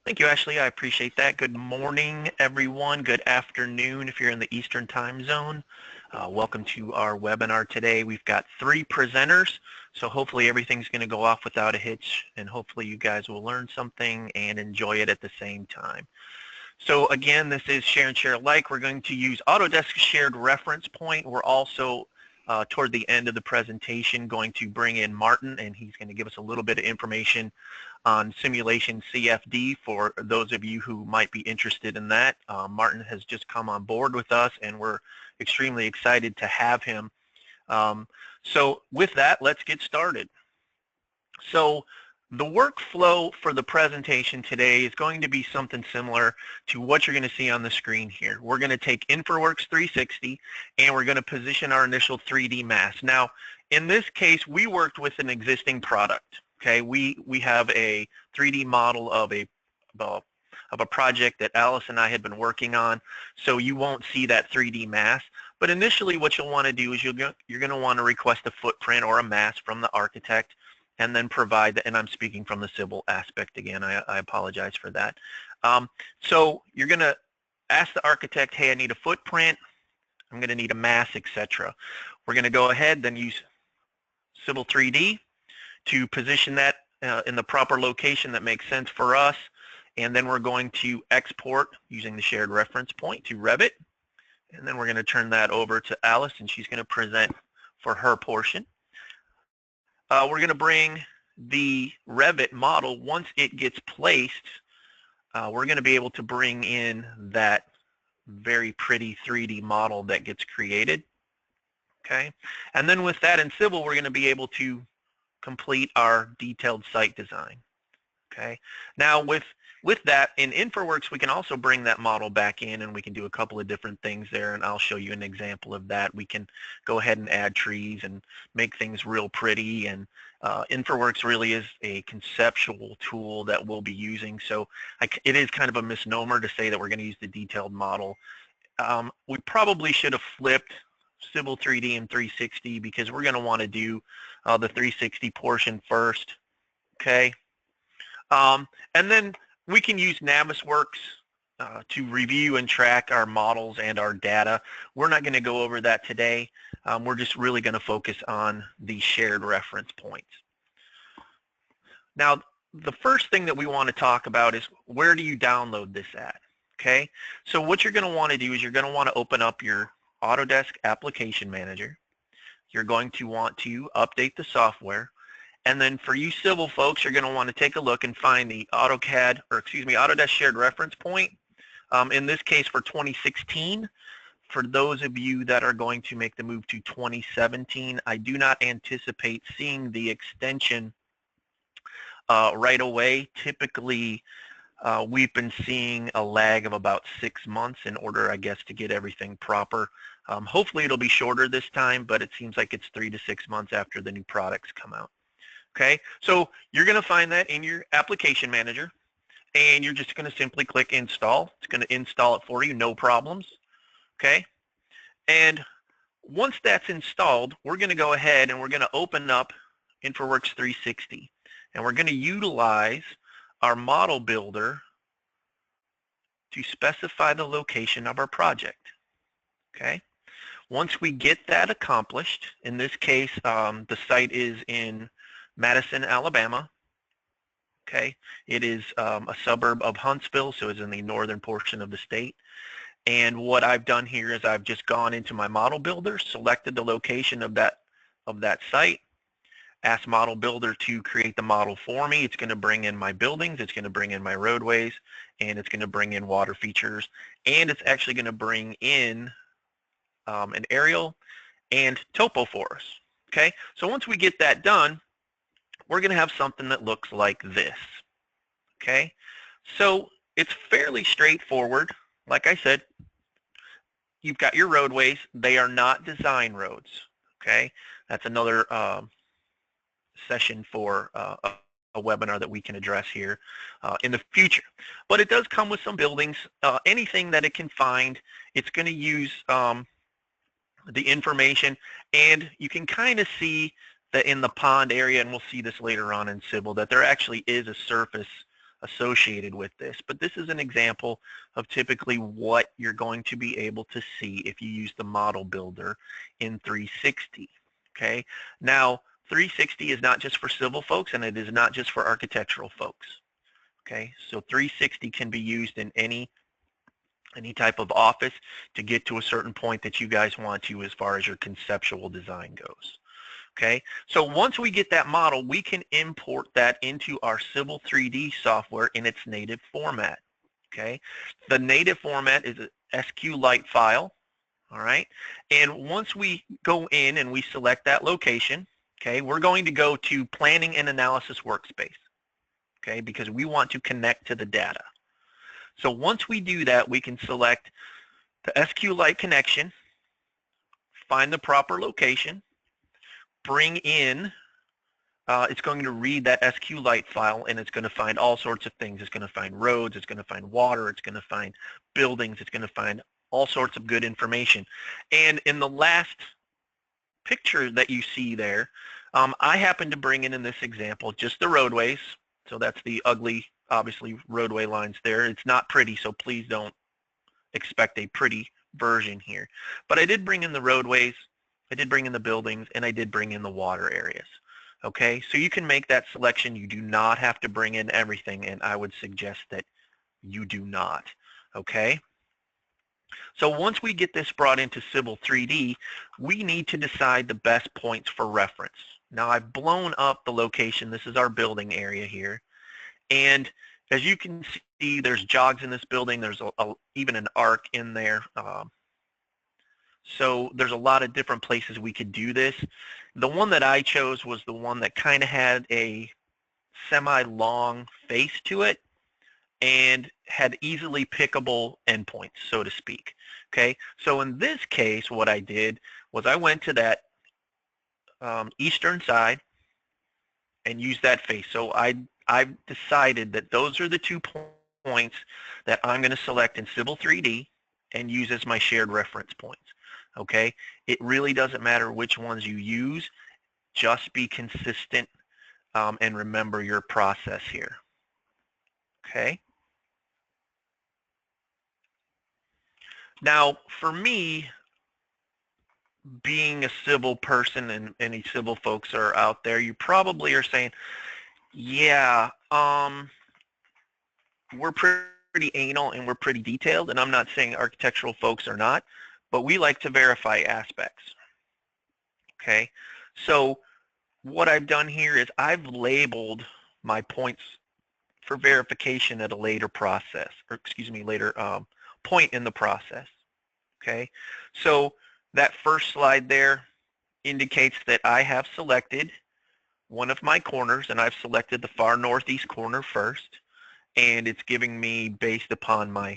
Thank you, Ashley. I appreciate that. Good morning, everyone. Good afternoon if you're in the Eastern time zone. Welcome to our webinar today. We've got 3 presenters, so hopefully everything's going to go off without a hitch, and hopefully you guys will learn something and enjoy it at the same time. So again, this is Share and Share Alike. We're going to use Autodesk Shared Reference Point. We're also toward the end of the presentation going to bring in Martin, and he's going to give us a little bit of information on simulation CFD for those of you who might be interested in that. Martin has just come on board with us, and we're extremely excited to have him. So with that, let's get started. So the workflow for the presentation today is going to be something similar to what you're going to see on the screen here. We're going to take Infraworks 360 and we're going to position our initial 3D mass. Now, in this case, we worked with an existing product. Okay, we have a 3D model of a project that Alice and I had been working on, so you won't see that 3D mass. But initially, what you'll want to do is you're going to want to request a footprint or a mass from the architect, and then provide that. And I'm speaking from the civil aspect again. I apologize for that. So you're going to ask the architect, hey, I need a footprint. I'm going to need a mass, etc. We're going to go ahead then use Civil 3D to position that in the proper location that makes sense for us. And then we're going to export using the shared reference point to Revit. And then we're going to turn that over to Alice, and she's going to present for her portion. We're going to bring the Revit model. Once it gets placed, we're going to be able to bring in that very pretty 3D model that gets created. Okay, and then with that in Civil, we're going to be able to complete our detailed site design. Okay, now with that in Infraworks, we can also bring that model back in, and we can do a couple of different things there, and I'll show you an example of that. We can go ahead and add trees and make things real pretty, and Infraworks really is a conceptual tool that we'll be using, so it is kind of a misnomer to say that we're going to use the detailed model. We probably should have flipped Civil 3D and 360 because we're going to want to do the 360 portion first. Okay, and then we can use Navisworks to review and track our models and our data. We're not going to go over that today. We're just really going to focus on the shared reference points. Now, the first thing that we want to talk about is where do you download this at? Okay, so what you're going to want to do is you're going to want to open up your Autodesk Application Manager. You're going to want to update the software. And then for you civil folks, you're going to want to take a look and find the Autodesk Shared Reference Point. In this case for 2016. For those of you that are going to make the move to 2017, I do not anticipate seeing the extension right away. Typically, we've been seeing a lag of about 6 months in order, I guess, to get everything proper. Hopefully it'll be shorter this time, but it seems like it's 3 to 6 months after the new products come out. Okay, so you're going to find that in your application manager, and you're just going to simply click install. It's going to install it for you, no problems. Okay, and once that's installed, we're going to go ahead and we're going to open up Infraworks 360, and we're going to utilize our model builder to specify the location of our project. Okay, once we get that accomplished, in this case, the site is in Madison, Alabama. Okay, it is a suburb of Huntsville, so it's in the northern portion of the state. And what I've done here is I've just gone into my model builder, selected the location of that site, asked model builder to create the model for me. It's going to bring in my buildings, it's going to bring in my roadways, and it's going to bring in water features, and it's actually going to bring in an aerial and topo for us. Okay, so once we get that done, we're going to have something that looks like this. Okay, so it's fairly straightforward. Like I said, you've got your roadways. They are not design roads. Okay, that's another session for a webinar that we can address here in the future. But it does come with some buildings. Anything that it can find, it's going to use the information, and you can kind of see that in the pond area, and we'll see this later on in Civil, that there actually is a associated with this. But this is an example of typically what you're going to be able to see if you use the model builder in 360. Okay. Now, 360 is not just for civil folks, and it is not just for architectural folks. Okay. So 360 can be used in any type of office to get to a certain point that you guys want to as far as your conceptual design goes. Okay, so once we get that model, we can import that into our Civil 3D software in its native format. Okay, the native format is a SQLite file. All right, and once we go in and we select that location, okay, we're going to go to Planning and Analysis Workspace. Okay, because we want to connect to the data. So once we do that, we can select the SQLite connection, find the proper location, bring in, it's going to read that SQLite file, and it's going to find all sorts of things. It's going to find roads, it's going to find water, it's going to find buildings, it's going to find all sorts of good information. And in the last picture that you see there, I happen to bring in this example just the roadways. So that's the ugly, obviously, roadway lines there. It's not pretty, so please don't expect a pretty version here. But I did bring in the roadways, I did bring in the buildings, and I did bring in the water areas. Okay, so you can make that selection. You do not have to bring in everything, and I would suggest that you do not. Okay, so once we get this brought into Civil 3D, we need to decide the best points for reference. Now I've blown up the location. This is our building area here, and as you can see, there's jogs in this building. There's even an arc in there. So there's a lot of different places we could do this. The one that I chose was the one that kind of had a semi-long face to it and had easily pickable endpoints, so to speak. Okay, so in this case, what I did was I went to that eastern side and used that face. So I've decided that those are the 2 points that I'm going to select in Civil 3D and use as my shared reference points. Okay, it really doesn't matter which ones you use. Just be consistent and remember your process here. Okay. Now, for me, being a civil person, and any civil folks are out there, you probably are saying, yeah, we're pretty anal and we're pretty detailed, and I'm not saying architectural folks are not, but we like to verify aspects. Okay, so what I've done here is I've labeled my points for verification at a later process, or excuse me, later point in the process. Okay, so that first slide there indicates that I have selected one of my corners, and I've selected the far northeast corner first, and it's giving me, based upon my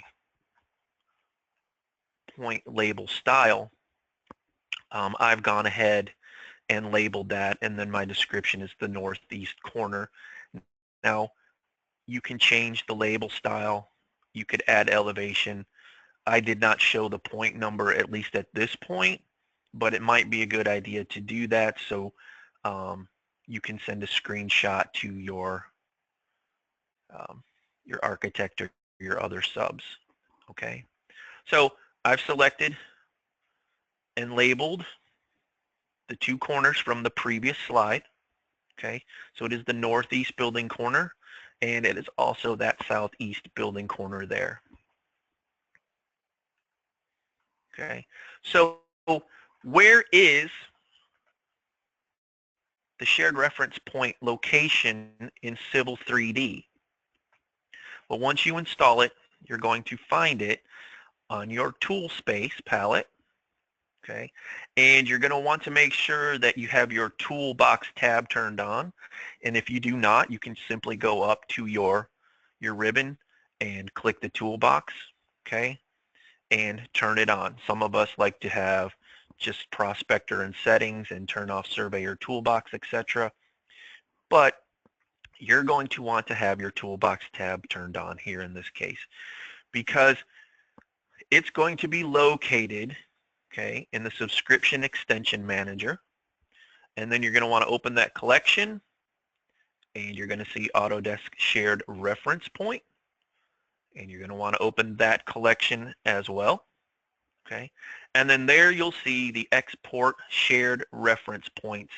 point label style, I've gone ahead and labeled that, and then my description is the northeast corner. Now, you can change the label style. You could add elevation. I did not show the point number, at least at this point, but it might be a good idea to do that, so you can send a screenshot to your architect or your other subs. Okay, so I've selected and labeled the 2 corners from the previous slide. Okay, so it is the northeast building corner, and it is also that southeast building corner there. Okay, so where is the shared reference point location in Civil 3D? Well, once you install it, you're going to find it on your tool space palette. Okay, and you're going to want to make sure that you have your toolbox tab turned on, and if you do not, you can simply go up to your ribbon and click the toolbox, okay, and turn it on. Some of us like to have just prospector and settings and turn off surveyor toolbox, etc. But you're going to want to have your toolbox tab turned on here in this case, because it's going to be located, okay, in the subscription extension manager, and then you're going to want to open that collection and you're going to see Autodesk Shared Reference Point, and you're going to want to open that collection as well. Okay, and then there you'll see the Export Shared Reference Points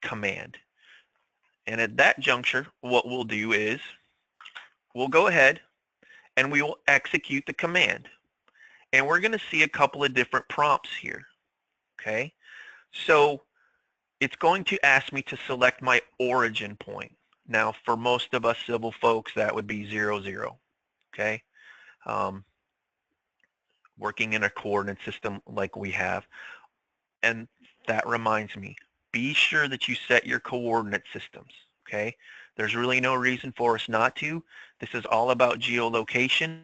command. And at that juncture, what we'll do is we'll go ahead and we will execute the command. And we're going to see a couple of different prompts here. Okay, so it's going to ask me to select my origin point. Now, for most of us civil folks, that would be 0, 0. Okay, working in a coordinate system like we have. And that reminds me, be sure that you set your coordinate systems. Okay, there's really no reason for us not to. This is all about geolocation.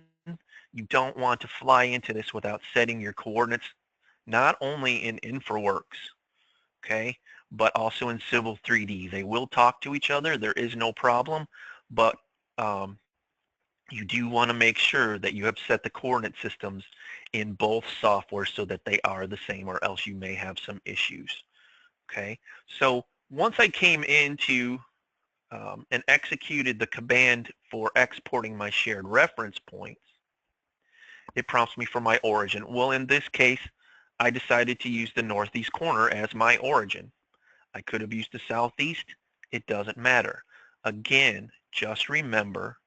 You don't want to fly into this without setting your coordinates, not only in Infraworks, okay, but also in Civil 3D. They will talk to each other. There is no problem, but you do want to make sure that you have set the coordinate systems in both software so that they are the same, or else you may have some issues. Okay, so once I came into and executed the command for exporting my shared reference points, it prompts me for my origin. Well, in this case, I decided to use the northeast corner as my origin. I could have used the southeast. It doesn't matter. Again, just remember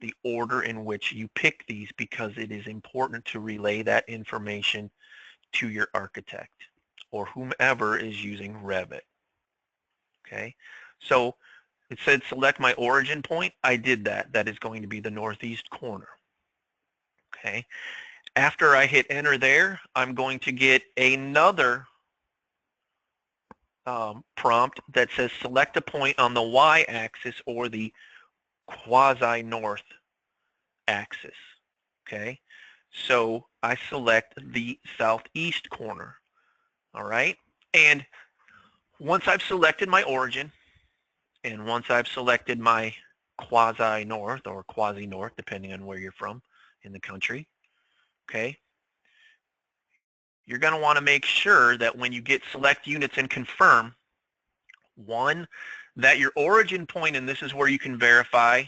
the order in which you pick these, because it is important to relay that information to your architect or whomever is using Revit. Okay, so it said select my origin point. I did that. That is going to be the northeast corner. Okay, after I hit enter there, I'm going to get another prompt that says select a point on the y-axis or the quasi-north axis. Okay, so I select the southeast corner. All right, and once I've selected my origin, and once I've selected my quasi-north or quasi-north, depending on where you're from in the country, okay, you're going to want to make sure that when you get select units and confirm, one, that your origin point, and this is where you can verify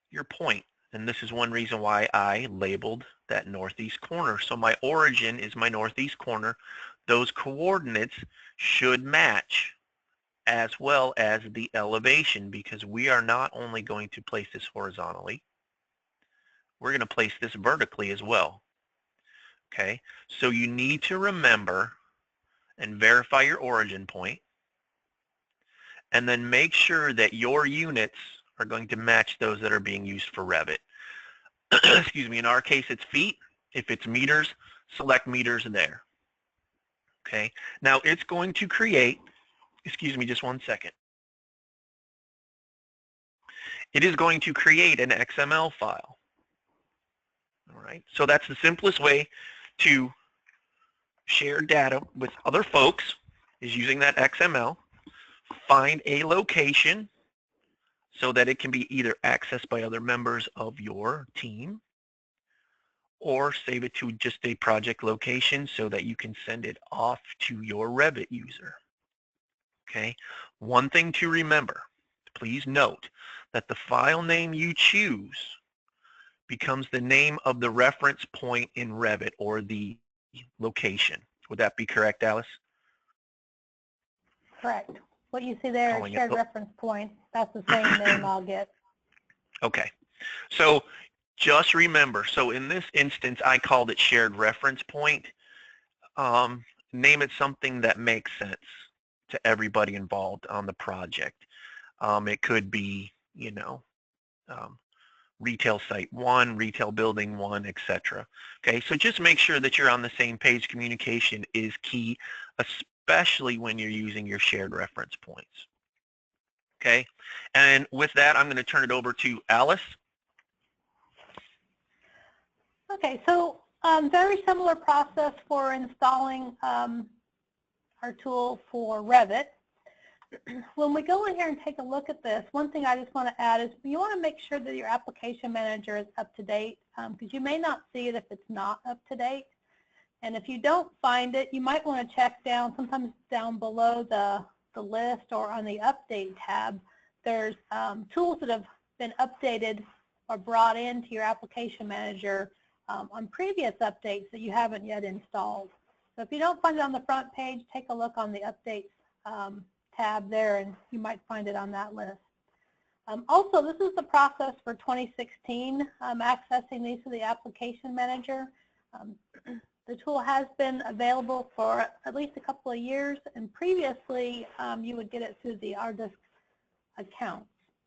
your point, and this is one reason why I labeled that northeast corner. So my origin is my northeast corner. Those coordinates should match, as well as the elevation, because we are not only going to place this horizontally, we're going to place this vertically as well. Okay, so you need to remember and verify your origin point, and then make sure that your units are going to match those that are being used for Revit. Excuse me, in our case it's feet. If it's meters, select meters there. Okay, now it's going to create, excuse me just one second. It is going to create an XML file. All right, so that's the simplest way to share data with other folks, is using that XML. Find a location so that it can be either accessed by other members of your team, or save it to just a project location so that you can send it off to your Revit user. Okay, one thing to remember, please note that the file name you choose becomes the name of the reference point in Revit, or the location. Would that be correct, Alice? Correct. What you see there is shared reference point. That's the same name I'll get. Okay. So just remember, so in this instance, I called it shared reference point. Name it something that makes sense to everybody involved on the project. It could be, you know, retail site 1, retail building 1, etc. Okay, so just make sure that you're on the same page. Communication is key, especially when you're using your shared reference points. Okay, and with that, I'm going to turn it over to Alice. Okay, so very similar process for installing our tool for Revit. When we go in here and take a look at this, one thing I just want to add is you want to make sure that your application manager is up to date, because you may not see it if it's not up to date. And if you don't find it, you might want to check down, sometimes down below the the list or on the Update tab, there's tools that have been updated or brought into your application manager on previous updates that you haven't yet installed. So if you don't find it on the front page, take a look on the Updates tab there, and you might find it on that list. Also, this is the process for 2016, accessing these to the application manager. The tool has been available for at least a couple of years, and previously you would get it through the Autodesk account.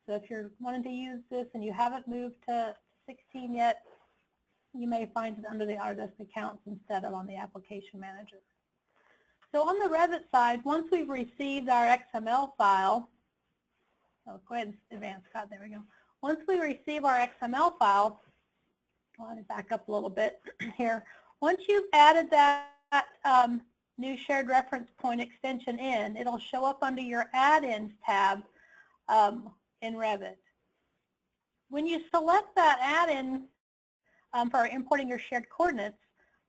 So if you're wanting to use this and you haven't moved to 16 yet, you may find it under the Autodesk accounts instead of on the application manager. So on the Revit side, once we've received our XML file, oh, go ahead and advance, Scott, there we go. Once we receive our XML file, let me back up a little bit here. Once you've added that new shared reference point extension in, it'll show up under your add-ins tab in Revit. When you select that add-in for importing your shared coordinates,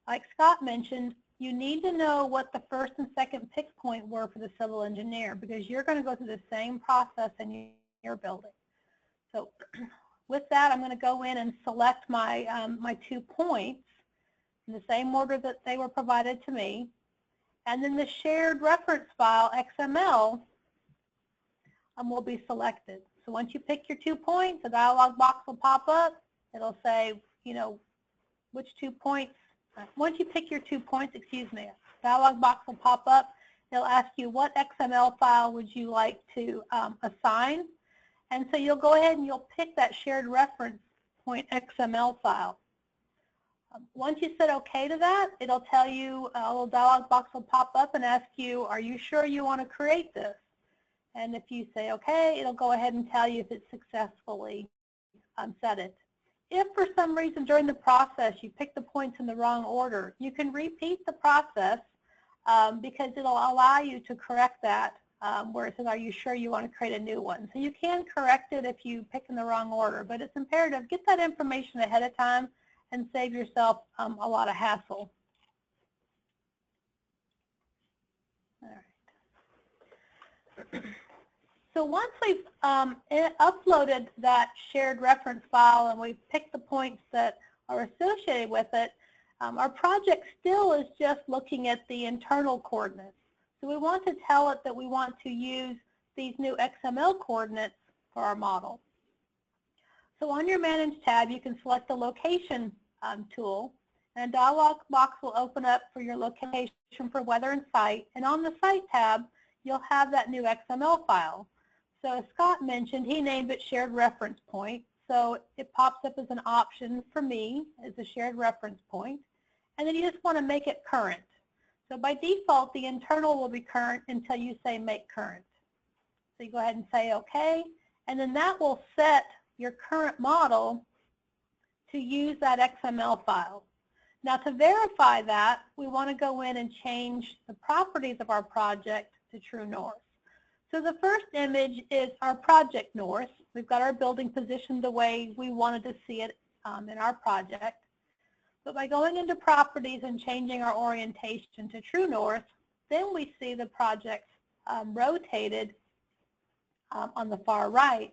like Scott mentioned, you need to know what the first and second pick point were for the civil engineer, because you're going to go through the same process in your building. So with that, I'm going to go in and select my, my 2 points in the same order that they were provided to me. And then the shared reference file, XML, will be selected. So once you pick your 2 points, a dialog box will pop up. It'll say, you know, which 2 points. Once you pick your 2 points, excuse me, a dialog box will pop up. It'll ask you what XML file would you like to assign. And so you'll go ahead and you'll pick that shared reference point XML file. Once you said OK to that, it'll tell you, a little dialog box will pop up and ask you, are you sure you want to create this? And if you say OK, it'll go ahead and tell you if it's successfully set it. If for some reason during the process you pick the points in the wrong order, you can repeat the process because it'll allow you to correct that where it says, are you sure you want to create a new one? So you can correct it if you pick in the wrong order, but it's imperative, get that information ahead of time and save yourself a lot of hassle. All right. So once we've uploaded that shared reference file and we've picked the points that are associated with it, our project still is just looking at the internal coordinates. So we want to tell it that we want to use these new XML coordinates for our model. So on your Manage tab, you can select the Location tool, and a dialog box will open up for your location for weather and site. And on the Site tab, you'll have that new XML file. So as Scott mentioned, he named it Shared Reference Point. So it pops up as an option for me as a shared reference point. And then you just want to make it current. So by default, the internal will be current until you say Make Current. So you go ahead and say OK, and then that will set your current model to use that XML file. Now to verify that, we want to go in and change the properties of our project to True North. So the first image is our project north. We've got our building positioned the way we wanted to see it in our project. But by going into properties and changing our orientation to True North, then we see the project rotated on the far right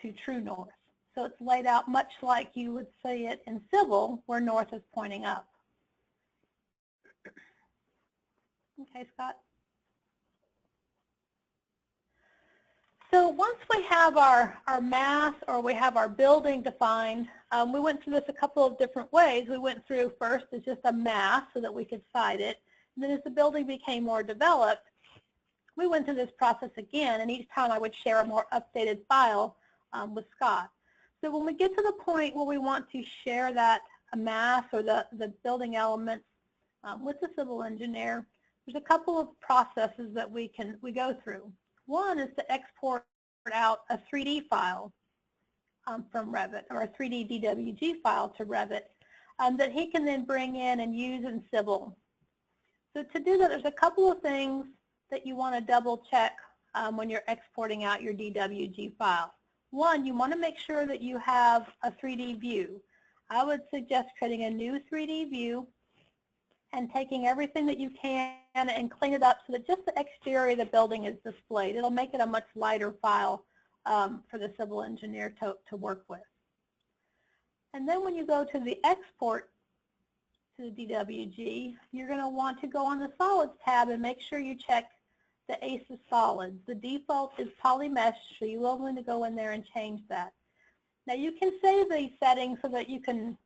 to True North. So it's laid out much like you would see it in civil, where north is pointing up. Okay, Scott? So once we have our mass or we have our building defined, we went through this a couple of different ways. We went through first as just a mass so that we could cite it. And then as the building became more developed, we went through this process again, and each time I would share a more updated file with Scott. So when we get to the point where we want to share that mass or the building elements with the civil engineer, there's a couple of processes that we go through. One is to export out a 3D file from Revit, or a 3D DWG file to Revit that he can then bring in and use in civil. So to do that, there's a couple of things that you want to double check when you're exporting out your DWG file. One, you want to make sure that you have a 3D view. I would suggest creating a new 3D view and taking everything that you can and clean it up so that just the exterior of the building is displayed. It'll make it a much lighter file for the civil engineer to work with. And then when you go to the export to the DWG, you're going to want to go on the Solids tab and make sure you check the ACES Solids. The default is polymesh, so you will need to go in there and change that. Now you can save these settings so that you can,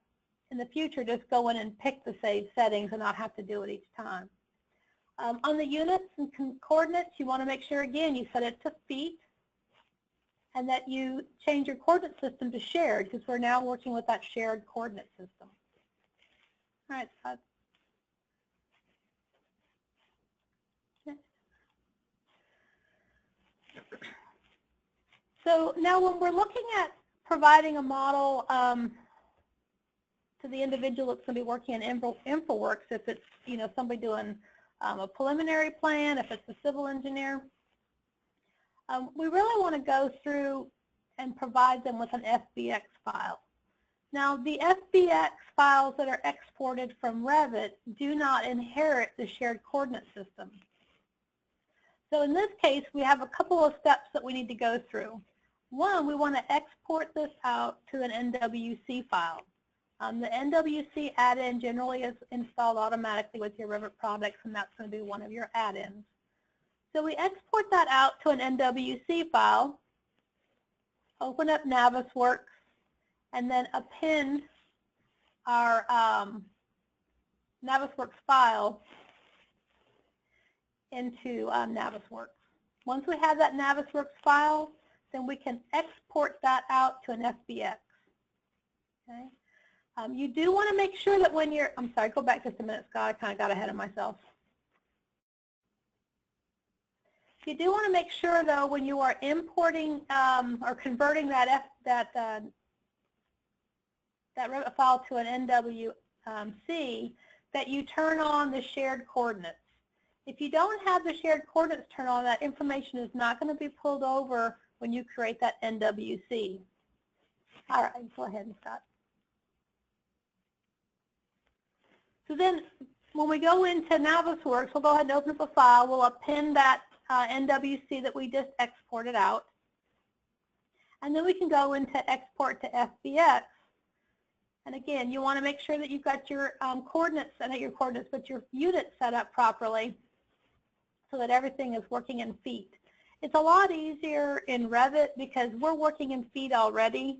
in the future, just go in and pick the saved settings and not have to do it each time. On the units and coordinates, you want to make sure, again, you set it to feet and that you change your coordinate system to shared, because we're now working with that shared coordinate system. All right, Scott. So now when we're looking at providing a model to the individual that's going to be working in Infraworks, if it's somebody doing a preliminary plan, if it's a civil engineer, we really want to go through and provide them with an Fbx file. Now the Fbx files that are exported from Revit do not inherit the shared coordinate system. So in this case, we have a couple of steps that we need to go through. One, we want to export this out to an NWC file. The NWC add-in generally is installed automatically with your Revit products, and that's going to be one of your add-ins. So we export that out to an NWC file, open up Navisworks, and then append our Navisworks file into Navisworks. Once we have that Navisworks file, then we can export that out to an Fbx. Okay. You do want to make sure that when you're, I'm sorry, go back just a minute, Scott, I kind of got ahead of myself. You do want to make sure, though, when you are importing or converting that Revit file to an NWC, that you turn on the shared coordinates. If you don't have the shared coordinates turned on, that information is not going to be pulled over when you create that NWC. All right, go ahead and start. So then when we go into Navisworks, we'll go ahead and open up a file. We'll append that NWC that we just exported out. And then we can go into export to Fbx. And again, you want to make sure that you've got your coordinates, not your coordinates, but your units set up properly so that everything is working in feet. It's a lot easier in Revit because we're working in feet already.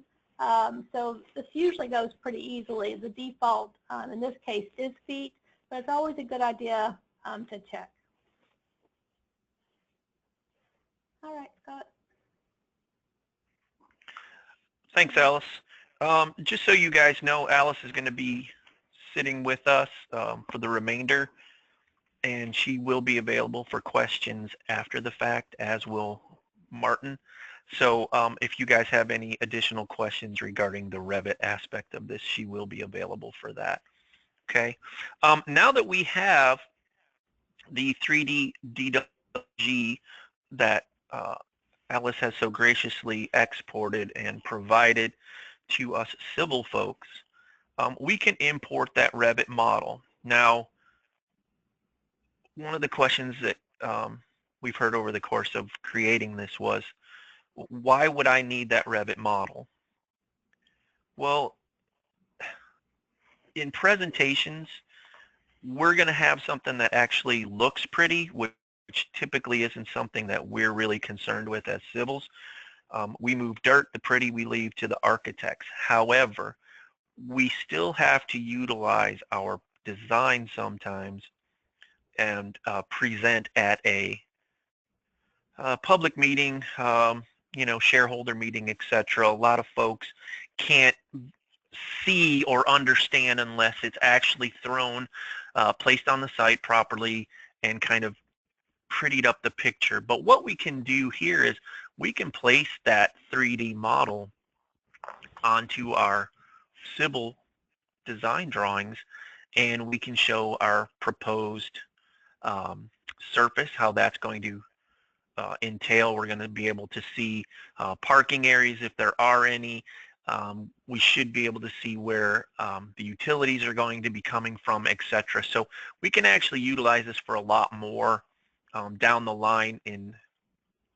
So this usually goes pretty easily. The default in this case is feet, but it's always a good idea to check. All right, Scott. Thanks, Alice. Just so you guys know, Alice is going to be sitting with us for the remainder, and she will be available for questions after the fact, as will Martin. So if you guys have any additional questions regarding the Revit aspect of this, she will be available for that. Okay. Now that we have the 3D DWG that Alice has so graciously exported and provided to us civil folks, we can import that Revit model. Now, one of the questions that we've heard over the course of creating this was, why would I need that Revit model? Well, in presentations, we're going to have something that actually looks pretty, which typically isn't something that we're really concerned with as civils. We move dirt, the pretty we leave to the architects. However, we still have to utilize our design sometimes and present at a public meeting, shareholder meeting, etc. A lot of folks can't see or understand unless it's actually thrown, placed on the site properly, and kind of prettied up the picture. But what we can do here is we can place that 3D model onto our civil design drawings, and we can show our proposed surface, how that's going to entail. We're going to be able to see parking areas if there are any, We should be able to see where the utilities are going to be coming from, etc. So we can actually utilize this for a lot more down the line in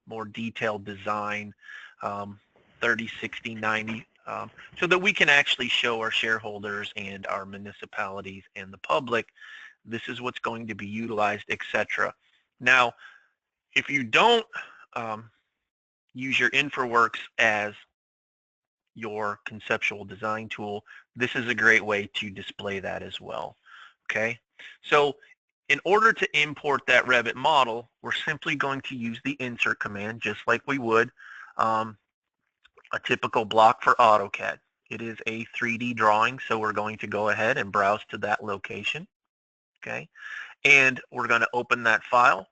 more detailed design, 30, 60, 90, so that we can actually show our shareholders and our municipalities and the public, this is what's going to be utilized, etc. Now, if you don't use your Infraworks as your conceptual design tool, this is a great way to display that as well. Okay, so in order to import that Revit model, we're simply going to use the insert command just like we would a typical block for AutoCAD. It is a 3D drawing, so we're going to go ahead and browse to that location. Okay, and we're going to open that file.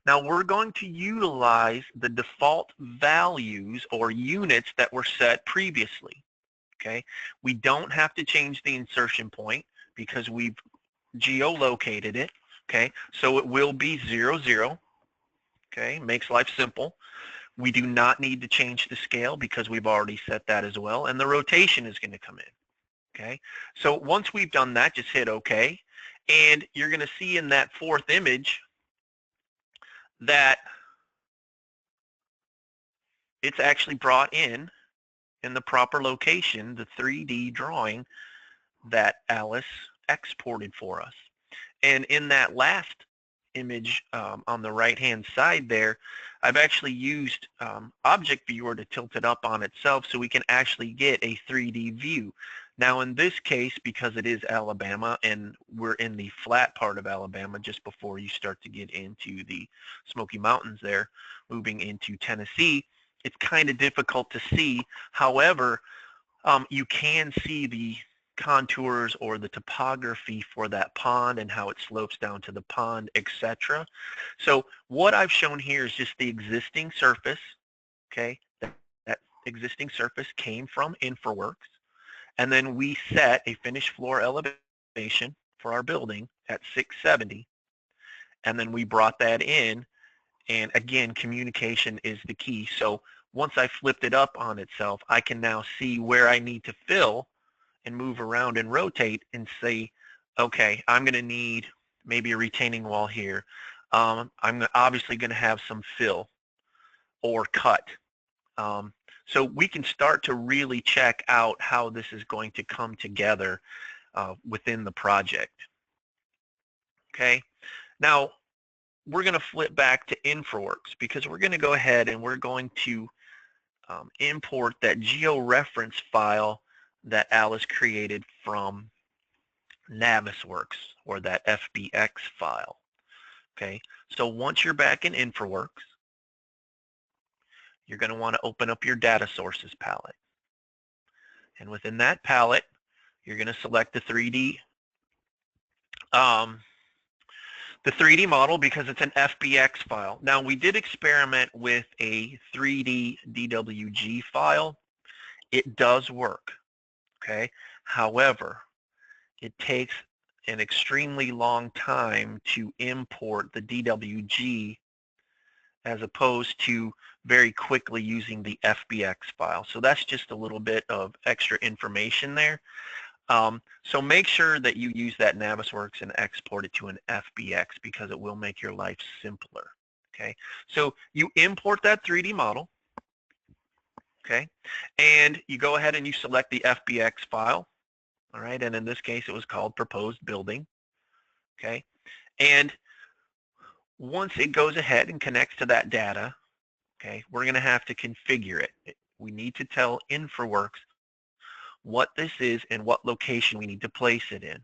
Now we're going to utilize the default values or units that were set previously. Okay, we don't have to change the insertion point because we've geolocated it. Okay, so it will be 0, 0. Okay, makes life simple. We do not need to change the scale because we've already set that as well, and the rotation is going to come in. Okay, so once we've done that, just hit OK, and you're going to see in that fourth image that it's actually brought in the proper location, the 3D drawing that Alice exported for us. And in that last image on the right-hand side there, I've actually used Object Viewer to tilt it up on itself so we can actually get a 3D view. Now in this case, because it is Alabama and we're in the flat part of Alabama just before you start to get into the Smoky Mountains there, moving into Tennessee, it's kind of difficult to see. However, you can see the contours or the topography for that pond and how it slopes down to the pond, etc. So what I've shown here is just the existing surface. Okay, that existing surface came from Infraworks, and then we set a finished floor elevation for our building at 670, and then we brought that in, and again, communication is the key. So once I flipped it up on itself, I can now see where I need to fill and move around and rotate and say, okay, I'm going to need maybe a retaining wall here. I'm obviously going to have some fill or cut. So we can start to really check out how this is going to come together within the project. Okay, now we're going to flip back to Infraworks because we're going to go ahead and we're going to import that geo-reference file that Alice created from Navisworks, or that Fbx file. Okay, so once you're back in Infraworks, you're going to want to open up your data sources palette. And within that palette, you're going to select the 3D model because it's an Fbx file. Now we did experiment with a 3D DWG file. It does work. Okay, however, it takes an extremely long time to import the DWG as opposed to very quickly using the Fbx file. So that's just a little bit of extra information there. So make sure that you use that Navisworks and export it to an Fbx because it will make your life simpler. Okay, so you import that 3D model. Okay, and you go ahead and you select the Fbx file. All right, and in this case it was called proposed building. Okay, and once it goes ahead and connects to that data, okay, we're going to have to configure it. We need to tell Infraworks what this is and what location we need to place it in.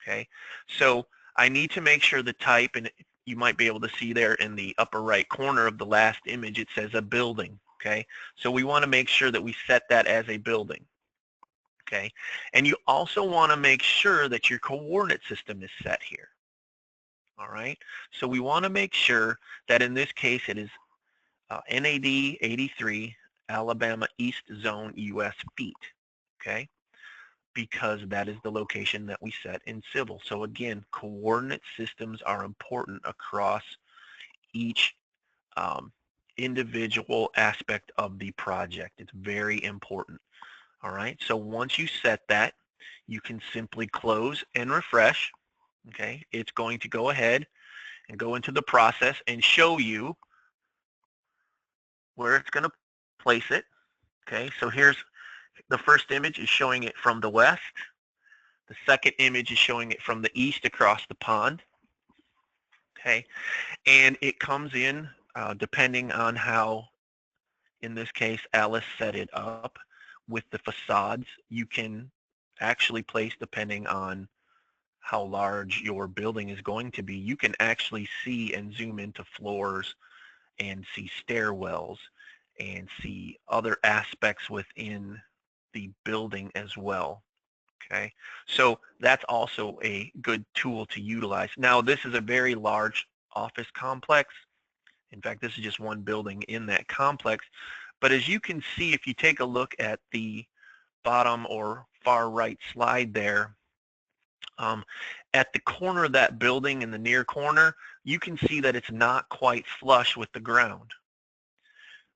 Okay, so I need to make sure the type, and you might be able to see there in the upper right corner of the last image, it says a building. Okay, so we want to make sure that we set that as a building. Okay, and you also want to make sure that your coordinate system is set here. All right, so we want to make sure that in this case it is NAD 83 Alabama East Zone US feet. Okay, because that is the location that we set in civil. So again, coordinate systems are important across each individual aspect of the project. It's very important. All right, so once you set that, you can simply close and refresh. Okay, it's going to go ahead and go into the process and show you where it's going to place it. Okay, so here's the first image is showing it from the west. The second image is showing it from the east across the pond. Okay, and it comes in depending on how, in this case, Alice set it up with the facades. You can actually place, depending on how large your building is going to be, you can actually see and zoom into floors and see stairwells and see other aspects within the building as well. Okay, so that's also a good tool to utilize. Now, this is a very large office complex. In fact, this is just one building in that complex. But as you can see, if you take a look at the bottom or far right slide there, at the corner of that building in the near corner, you can see that it's not quite flush with the ground.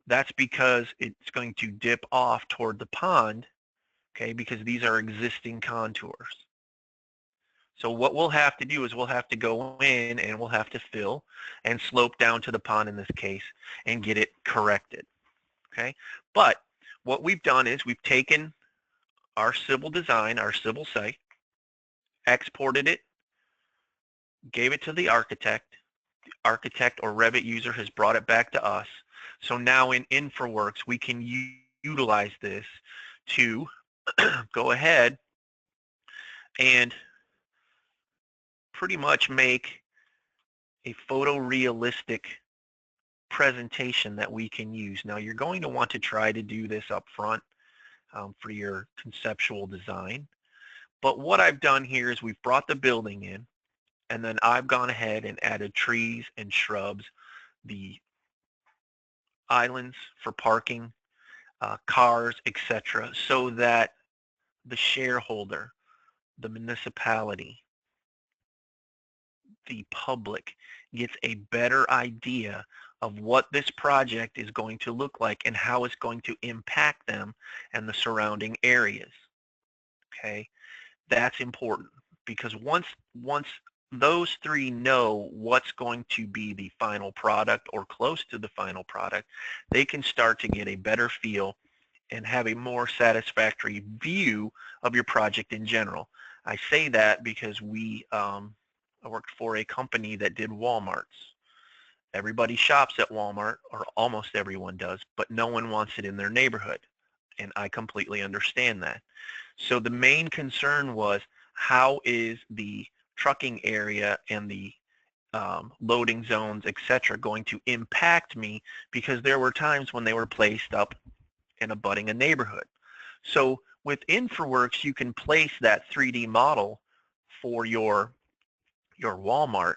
That's because it's going to dip off toward the pond, okay, because these are existing contours. So what we'll have to do is we'll have to go in and we'll have to fill and slope down to the pond in this case and get it corrected, okay? But what we've done is we've taken our civil design, our civil site, exported it, gave it to the architect or Revit user has brought it back to us. So now in Infraworks, we can utilize this to go ahead and pretty much make a photorealistic presentation that we can use. Now you're going to want to try to do this up front for your conceptual design. But what I've done here is we've brought the building in, and then I've gone ahead and added trees and shrubs, the islands for parking, cars, etc., so that the shareholder, the municipality, the public gets a better idea of what this project is going to look like and how it's going to impact them and the surrounding areas. Okay, that's important because once those three know what's going to be the final product or close to the final product, they can start to get a better feel and have a more satisfactory view of your project in general. I say that because I worked for a company that did Walmarts. Everybody shops at Walmart, or almost everyone does, but no one wants it in their neighborhood. And I completely understand that. So the main concern was, how is the trucking area and the loading zones, etc., going to impact me, because there were times when they were placed up and abutting a neighborhood. So with Infraworks, you can place that 3D model for your Walmart,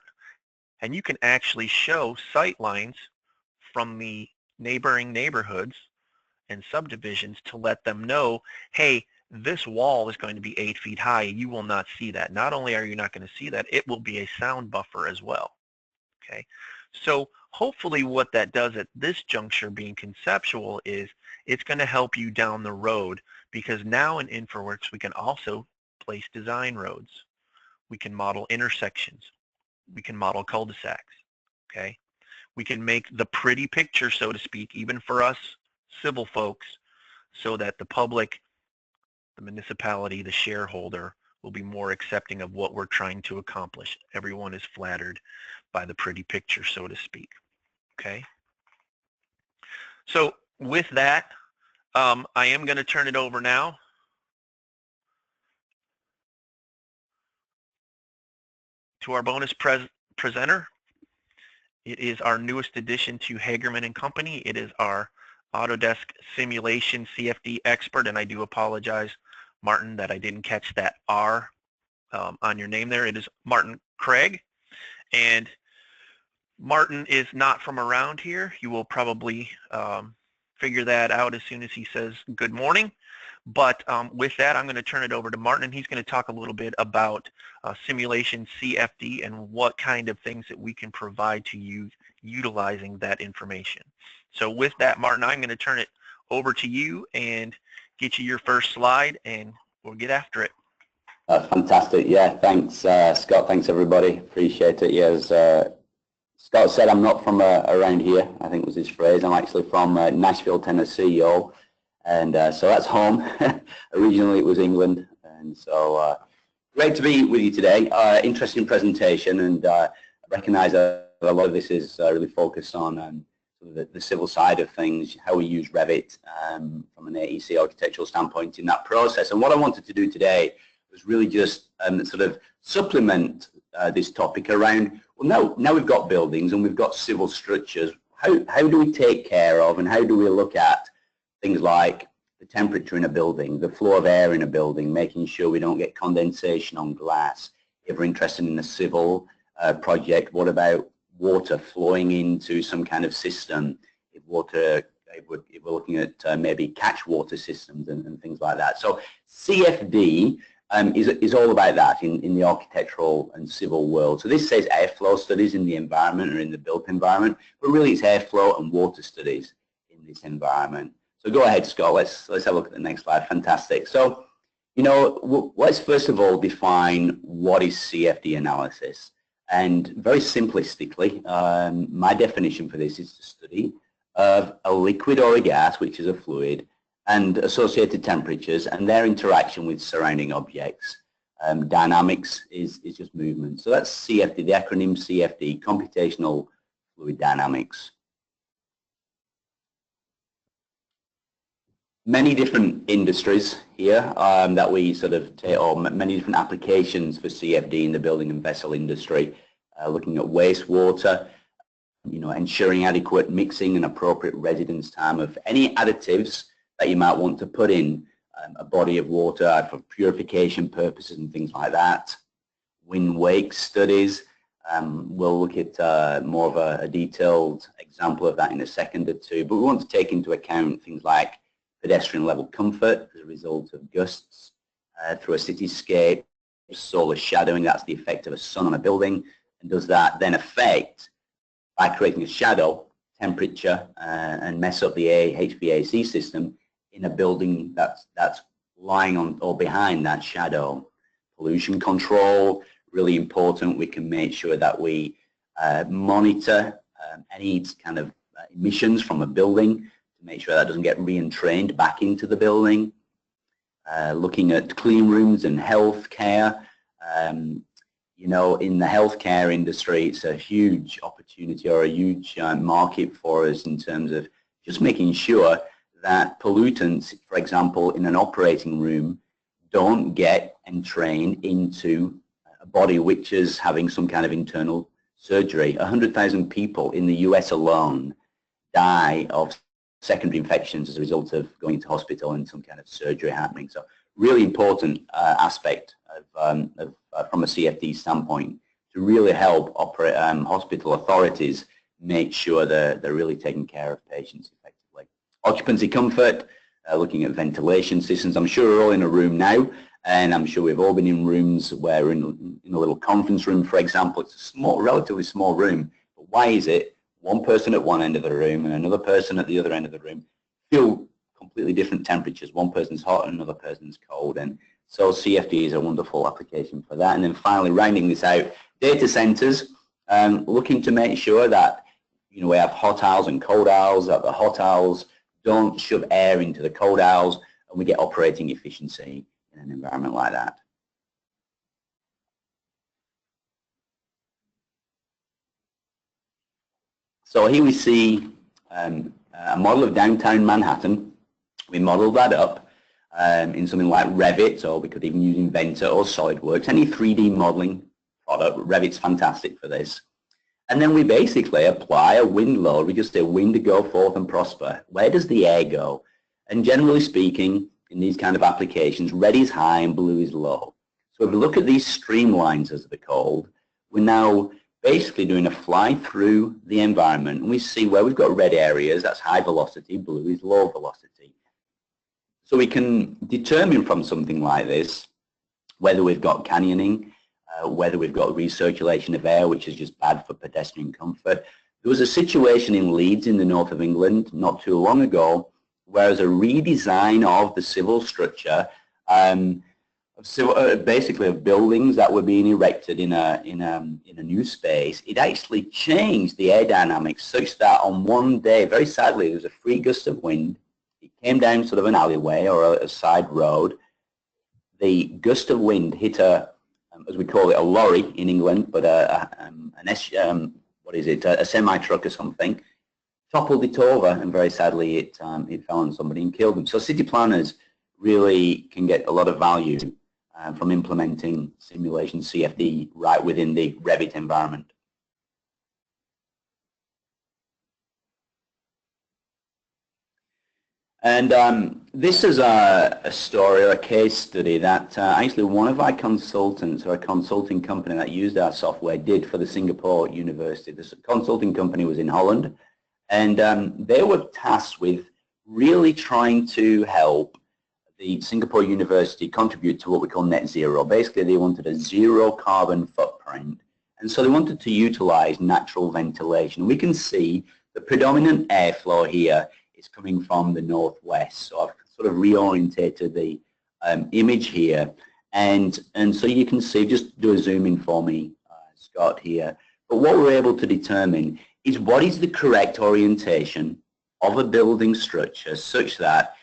and you can actually show sight lines from the neighboring neighborhoods and subdivisions to let them know, hey, this wall is going to be 8 feet high. You will not see that. Not only are you not going to see that, it will be a sound buffer as well. Okay, so hopefully what that does at this juncture, being conceptual, is it's going to help you down the road, because now in Infraworks we can also place design roads. We can model intersections. We can model cul-de-sacs. Okay, we can make the pretty picture, so to speak, even for us civil folks, so that the public, the municipality, the shareholder will be more accepting of what we're trying to accomplish. Everyone is flattered by the pretty picture, so to speak. Okay. So with that, I am going to turn it over now to our bonus presenter. It is our newest addition to Hagerman and Company. It is our Autodesk Simulation CFD expert, and I do apologize, Martin, that I didn't catch that R on your name there. It is Martin Craig, and Martin is not from around here. You will probably figure that out as soon as he says good morning. But with that, I'm going to turn it over to Martin, and he's going to talk a little bit about simulation CFD and what kind of things that we can provide to you utilizing that information. So with that, Martin, I'm going to turn it over to you, and get you your first slide, and we'll get after it. Fantastic. Yeah, thanks, Scott. Thanks, everybody. Appreciate it. Yeah, as Scott said, I'm not from around here, I think was his phrase. I'm actually from Nashville, Tennessee, and so that's home. Originally, it was England, and so great to be with you today. Interesting presentation, and I recognize that a lot of this is really focused on the civil side of things, how we use Revit from an AEC architectural standpoint in that process. And what I wanted to do today was really just sort of supplement this topic around, well, now we've got buildings and we've got civil structures. How do we take care of and how do we look at things like the temperature in a building, the flow of air in a building, making sure we don't get condensation on glass. If we're interested in a civil project, what about water flowing into some kind of system? If we're looking at maybe catch water systems and things like that. So CFD is all about that in the architectural and civil world. So this says airflow studies in the environment or in the built environment, but really it's airflow and water studies in this environment. So go ahead, Scott, let's have a look at the next slide. Fantastic. So, you know, let's first of all define what is CFD analysis. And very simplistically, my definition for this is the study of a liquid or a gas, which is a fluid, and associated temperatures and their interaction with surrounding objects. Dynamics is just movement. So that's CFD, the acronym CFD, computational fluid dynamics. Many different industries here that we sort of take, or many different applications for CFD in the building and vessel industry, looking at wastewater, you know, ensuring adequate mixing and appropriate residence time of any additives that you might want to put in a body of water for purification purposes and things like that. Wind-wake studies, we'll look at more of a detailed example of that in a second or two, but we want to take into account things like pedestrian level comfort as a result of gusts through a cityscape, solar shadowing, that's the effect of a sun on a building, and does that then affect, by creating a shadow, temperature and mess up the HVAC system in a building that's lying on or behind that shadow. Pollution control, really important. We can make sure that we monitor any kind of emissions from a building to make sure that doesn't get re-entrained back into the building. Looking at clean rooms and healthcare. You know, in the healthcare industry, it's a huge opportunity or a huge market for us in terms of just making sure that pollutants, for example, in an operating room, don't get entrained into a body which is having some kind of internal surgery. 100,000 people in the US alone die of secondary infections as a result of going into hospital and some kind of surgery happening. So really important aspect of from a CFD standpoint to really help hospital authorities make sure they're really taking care of patients effectively. Occupancy comfort, looking at ventilation systems. I'm sure we're all in a room now, and I'm sure we've all been in rooms where we're in a little conference room, for example. It's a small, relatively small room, but why is it one person at one end of the room and another person at the other end of the room feel completely different temperatures? One person's hot and another person's cold, and so CFD is a wonderful application for that. And then finally, rounding this out, data centers, looking to make sure that, you know, we have hot aisles and cold aisles, that the hot aisles don't shove air into the cold aisles, and we get operating efficiency in an environment like that. So here we see a model of downtown Manhattan. We modeled that up in something like Revit, or we could even use Inventor or SolidWorks, any 3D modeling product. Revit's fantastic for this. And then we basically apply a wind load. We just say wind go forth and prosper. Where does the air go? And generally speaking, in these kind of applications, red is high and blue is low. So if we look at these streamlines, as they're called, we're now basically doing a fly through the environment, and we see where we've got red areas, that's high velocity, blue is low velocity. So we can determine from something like this whether we've got canyoning, whether we've got recirculation of air, which is just bad for pedestrian comfort. There was a situation in Leeds in the north of England not too long ago whereas a redesign of the civil structure, basically of buildings that were being erected in a new space, it actually changed the air dynamics such that on one day, very sadly, there was a free gust of wind. It came down sort of an alleyway or a side road. The gust of wind hit as we call it, a lorry in England, but a semi-truck or something, toppled it over, and very sadly it fell on somebody and killed them. So city planners really can get a lot of value from implementing simulation CFD right within the Revit environment. And this is a story or a case study that actually one of our consultants or a consulting company that used our software did for the Singapore University. This consulting company was in Holland, and they were tasked with really trying to help the Singapore University contribute to what we call net zero. Basically, they wanted a zero carbon footprint, and so they wanted to utilize natural ventilation. We can see the predominant airflow here is coming from the northwest. So I've sort of reorientated the image here, and so you can see, just do a zoom in for me, Scott, here. But what we're able to determine is what is the correct orientation of a building structure such that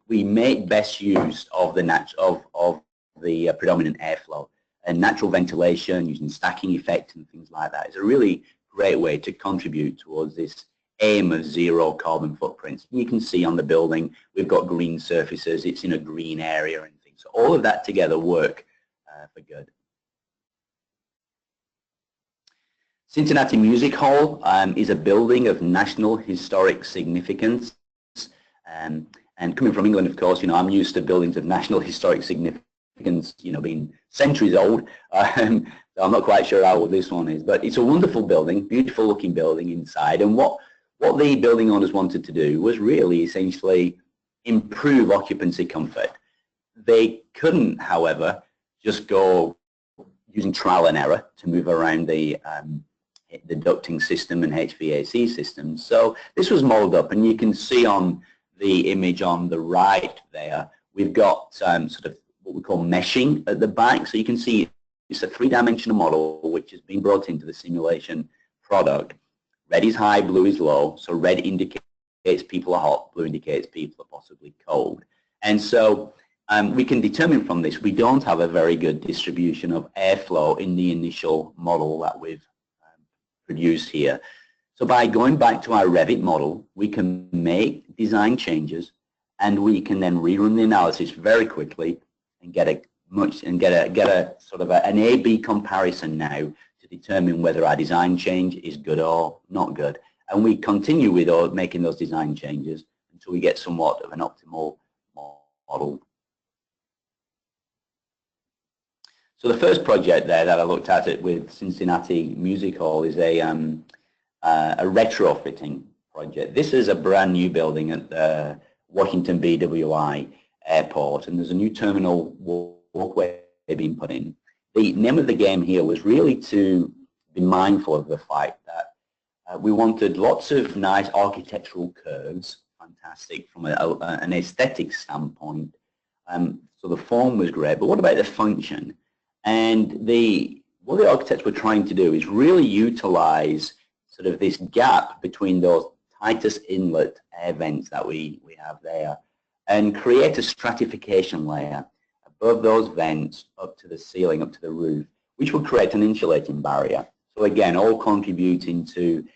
we make best use of the predominant airflow, and natural ventilation using stacking effect and things like that is a really great way to contribute towards this aim of zero carbon footprints. You can see on the building we've got green surfaces, it's in a green area and things. So all of that together work for good. Cincinnati Music Hall is a building of national historic significance. And coming from England, of course, I'm used to buildings of national historic significance, being centuries old. So I'm not quite sure how old this one is, but it's a wonderful building, beautiful looking building inside. And what the building owners wanted to do was really essentially improve occupancy comfort. They couldn't, however, just go using trial and error to move around the ducting system and HVAC system. So this was modeled up, and you can see on the image on the right there, we've got sort of what we call meshing at the back. So you can see it's a three-dimensional model which has been brought into the simulation product. Red is high, blue is low. So red indicates people are hot, blue indicates people are possibly cold. And so we can determine from this we don't have a very good distribution of airflow in the initial model that we've produced here. So by going back to our Revit model, we can make design changes, and we can then rerun the analysis very quickly and get a sort of an A/B comparison now to determine whether our design change is good or not good. And we continue with making those design changes until we get somewhat of an optimal model. So the first project there that I looked at it with Cincinnati Music Hall is a retrofitting project. This is a brand new building at the Washington BWI airport, and there's a new terminal walkway being put in. The name of the game here was really to be mindful of the fact that we wanted lots of nice architectural curves, fantastic from an aesthetic standpoint. So the form was great, but what about the function? And what the architects were trying to do is really utilize sort of this gap between those tightest inlet air vents that we have there, and create a stratification layer above those vents up to the ceiling, up to the roof, which will create an insulating barrier. So again, all contributing to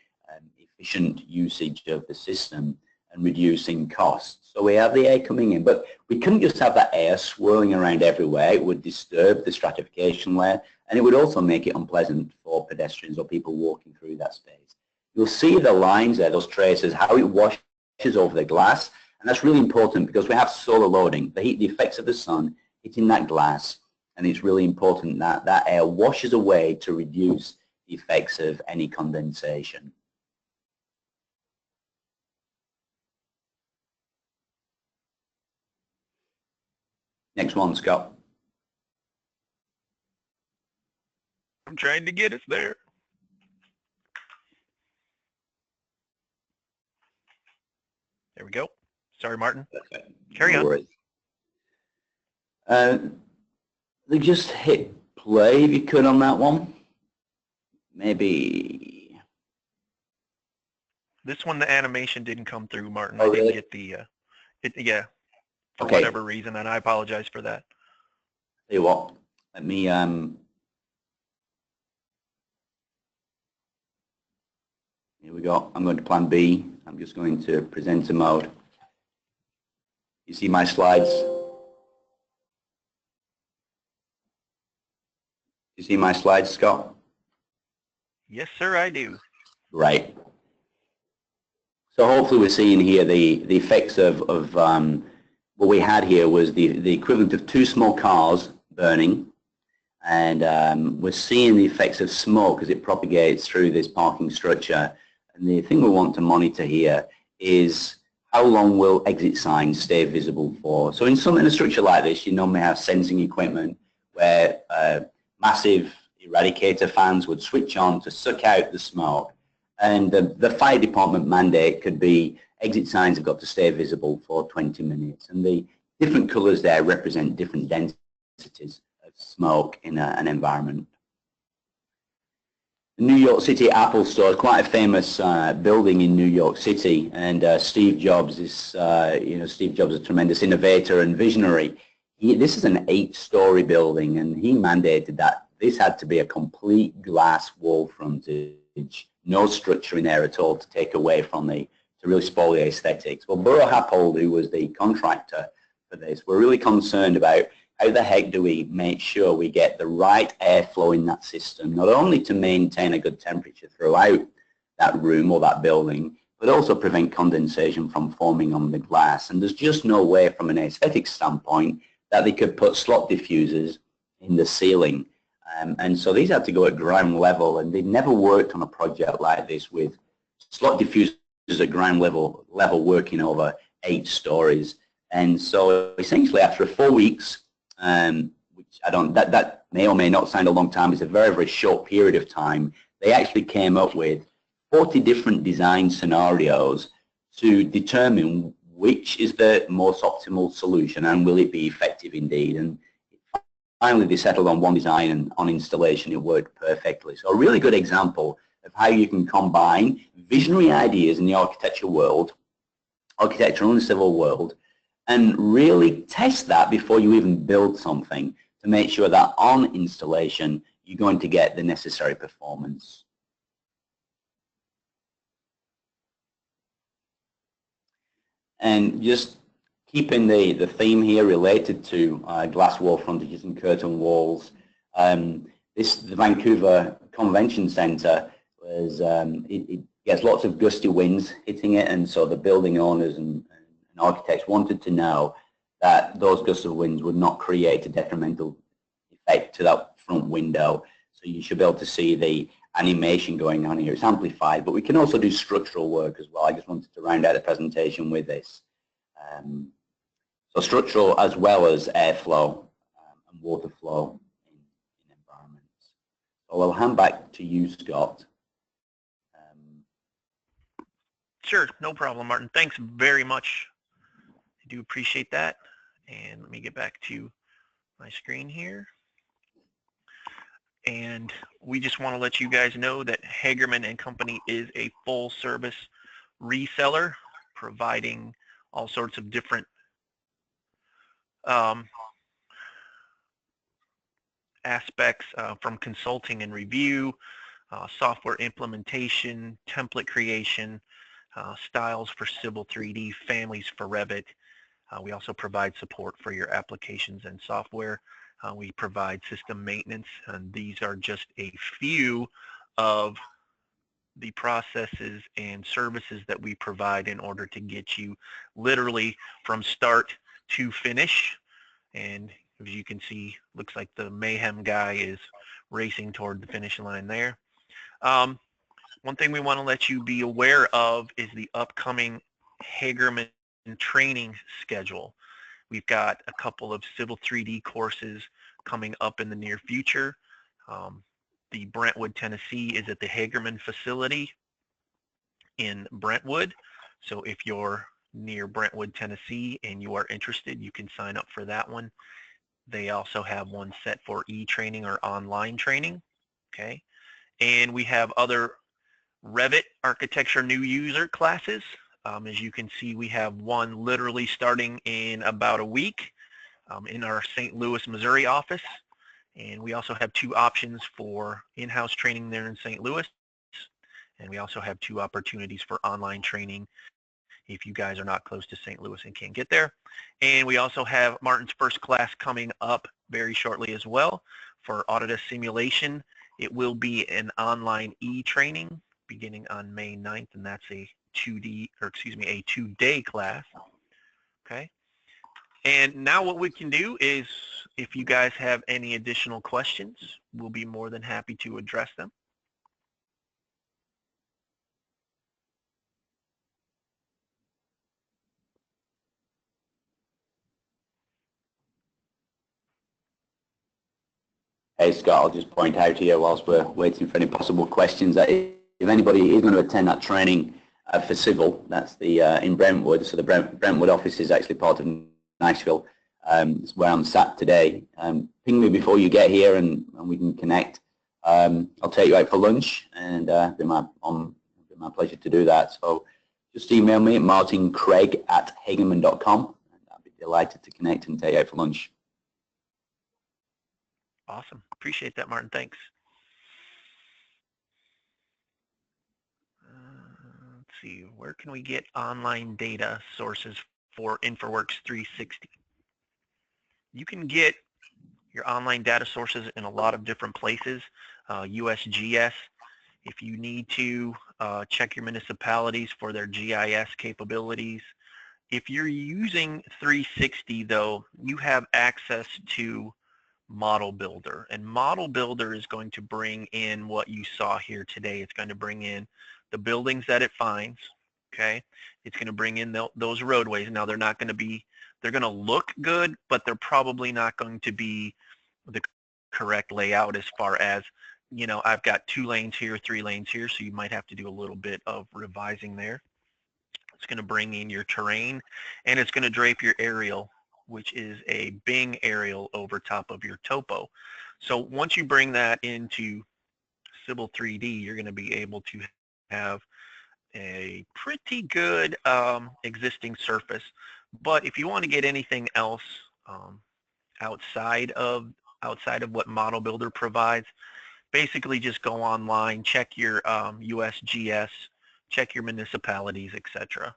efficient usage of the system and reducing costs. So we have the air coming in, but we couldn't just have that air swirling around everywhere. It would disturb the stratification layer, and it would also make it unpleasant for pedestrians or people walking through that space. You'll see the lines there, those traces, how it washes over the glass, and that's really important because we have solar loading, the heat, the effects of the sun hitting that glass, and it's really important that that air washes away to reduce the effects of any condensation. Next one, Scott. I'm trying to get us there. There we go. Sorry, Martin. Perfect. Carry No on. worries. They just hit play if you could on that one. Maybe. This one, the animation didn't come through, Martin. Oh, I didn't really? get the, yeah, for Okay. whatever reason, and I apologize for that. Tell you what, let me here we go. I'm going to plan B. I'm just going to presenter mode. You see my slides? You see my slides, Scott? Yes, sir, I do. Right. So hopefully we're seeing here the effects of what we had here was the equivalent of 2 small cars burning, and we're seeing the effects of smoke as it propagates through this parking structure. And the thing we want to monitor here is how long will exit signs stay visible for. So in a structure like this, you normally have sensing equipment where massive eradicator fans would switch on to suck out the smoke. And the fire department mandate could be exit signs have got to stay visible for 20 minutes. And the different colors there represent different densities of smoke in an environment. The New York City Apple Store is quite a famous building in New York City, and Steve Jobs is, Steve Jobs is a tremendous innovator and visionary. This is an 8-story building, and he mandated that this had to be a complete glass wall frontage, no structure in there at all to take away from to really spoil the aesthetics. Well, Borough Happold, who was the contractor for this, were really concerned about how the heck do we make sure we get the right airflow in that system, not only to maintain a good temperature throughout that room or that building, but also prevent condensation from forming on the glass. And there's just no way from an aesthetic standpoint that they could put slot diffusers in the ceiling. And so these had to go at ground level, and they'd never worked on a project like this with slot diffusers at ground level working over 8 stories. And so essentially after 4 weeks, which that may or may not sound a long time, it's a very, very short period of time, they actually came up with 40 different design scenarios to determine which is the most optimal solution and will it be effective indeed. And finally they settled on one design, and on installation it worked perfectly. So a really good example of how you can combine visionary ideas in the architectural and civil world, and really test that before you even build something to make sure that on installation you're going to get the necessary performance. And just keeping the theme here related to glass wall frontages and curtain walls, the Vancouver Convention Centre was, it gets lots of gusty winds hitting it, and so the building owners and architects wanted to know that those gusts of winds would not create a detrimental effect to that front window. So you should be able to see the animation going on here. It's amplified, but we can also do structural work as well. I just wanted to round out the presentation with this. So structural as well as airflow and water flow in environments. So I'll hand back to you, Scott. Sure, no problem, Martin. Thanks very much. I do appreciate that. And let me get back to my screen here. And we just want to let you guys know that Hagerman and Company is a full service reseller, providing all sorts of different aspects from consulting and review, software implementation, template creation, styles for Civil 3D, families for Revit. We also provide support for your applications and software. We provide system maintenance, and these are just a few of the processes and services that we provide in order to get you literally from start to finish. And as you can see, looks like the mayhem guy is racing toward the finish line there. One thing we want to let you be aware of is the upcoming Hagerman training schedule. We've got a couple of Civil 3D courses coming up in the near future. The Brentwood, Tennessee is at the Hagerman facility in Brentwood. So if you're near Brentwood, Tennessee, and you are interested, you can sign up for that one. They also have one set for e-training or online training, okay? And we have other Revit architecture new user classes. As you can see, we have one literally starting in about a week in our St. Louis, Missouri office. And we also have 2 options for in-house training there in St. Louis. And we also have 2 opportunities for online training if you guys are not close to St. Louis and can't get there. And we also have Martin's first class coming up very shortly as well for Autodesk simulation. It will be an online e-training beginning on May 9th, and that's a 2-day class. Okay. And now what we can do is, if you guys have any additional questions, we'll be more than happy to address them. Hey Scott, I'll just point out here whilst we're waiting for any possible questions that if anybody is going to attend that training for civil, that's the in Brentwood, so the Brentwood office is actually part of Nashville. It's where I'm sat today. Ping me before you get here and we can connect. I'll take you out for lunch, and it'll be my pleasure to do that. So just email me at martincraig@hagerman.com. I'd be delighted to connect and take you out for lunch. Awesome. Appreciate that, Martin. Thanks. Let's see. Where can we get online data sources for Infraworks 360? You can get your online data sources in a lot of different places. USGS, if you need to check your municipalities for their GIS capabilities. If you're using 360, though, you have access to Model Builder, and Model Builder is going to bring in what you saw here today. It's going to bring in the buildings that it finds, okay? It's going to bring in those roadways. Now they're not going to be, they're going to look good, but they're probably not going to be the correct layout as far as, you know, I've got 2 lanes here, 3 lanes here, so you might have to do a little bit of revising there. It's going to bring in your terrain, and it's going to drape your aerial, which is a Bing aerial over top of your topo. So once you bring that into Civil 3D, you're going to be able to have a pretty good existing surface. But if you want to get anything else outside of what Model Builder provides, basically just go online, check your USGS, check your municipalities, etc.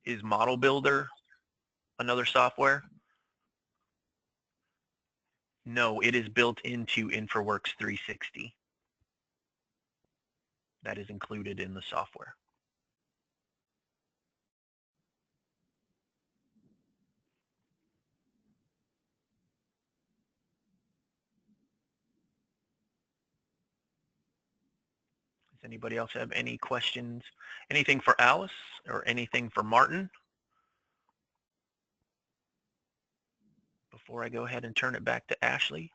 Is Model Builder another software? No, it is built into Infraworks 360. That is included in the software. Does anybody else have any questions? Anything for Alice or anything for Martin? Before I go ahead and turn it back to Ashley.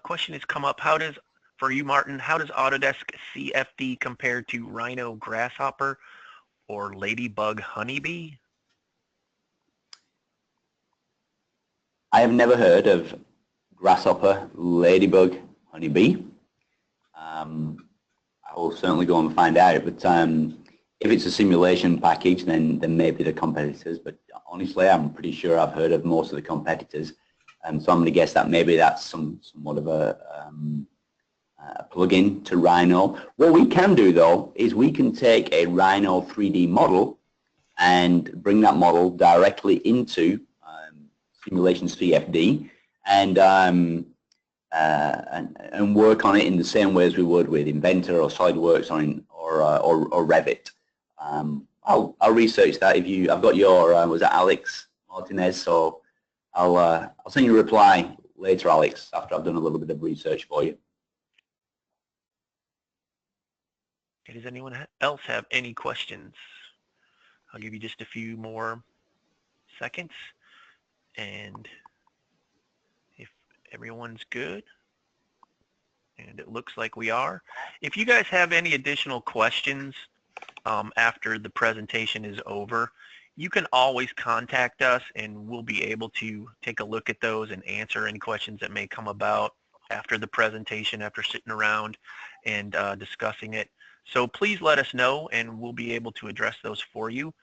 Question has come up. For you, Martin, how does Autodesk CFD compare to Rhino, Grasshopper, or Ladybug, Honeybee? I have never heard of Grasshopper, Ladybug, Honeybee. I will certainly go and find out, but if it's a simulation package, then maybe the competitors, but honestly, I'm pretty sure I've heard of most of the competitors, and so I'm going to guess that maybe that's somewhat of a plug-in to Rhino. What we can do, though, is we can take a Rhino 3D model and bring that model directly into simulation CFD and work on it in the same way as we would with Inventor or SolidWorks or Revit. I'll research that. I've got your was that Alex Martinez? So I'll send you a reply later, Alex, after I've done a little bit of research for you. Okay, does anyone else have any questions? I'll give you just a few more seconds. And if everyone's good, and it looks like we are. If you guys have any additional questions after the presentation is over, you can always contact us and we'll be able to take a look at those and answer any questions that may come about after the presentation, after sitting around and discussing it. So please let us know and we'll be able to address those for you.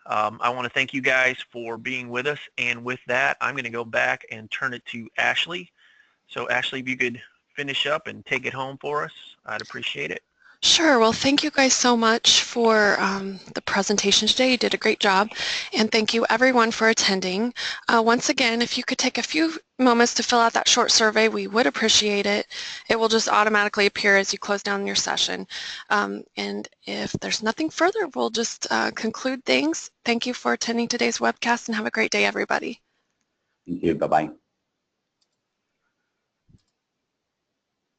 I want to thank you guys for being with us, and with that I'm going to go back and turn it to Ashley. So Ashley, if you could finish up and take it home for us, I'd appreciate it. Sure. Well, thank you guys so much for the presentation today. You did a great job. And thank you everyone for attending. Once again, if you could take a few moments to fill out that short survey, we would appreciate it. It will just automatically appear as you close down your session. And if there's nothing further, we'll just conclude things. Thank you for attending today's webcast and have a great day, everybody. Thank you. Bye-bye.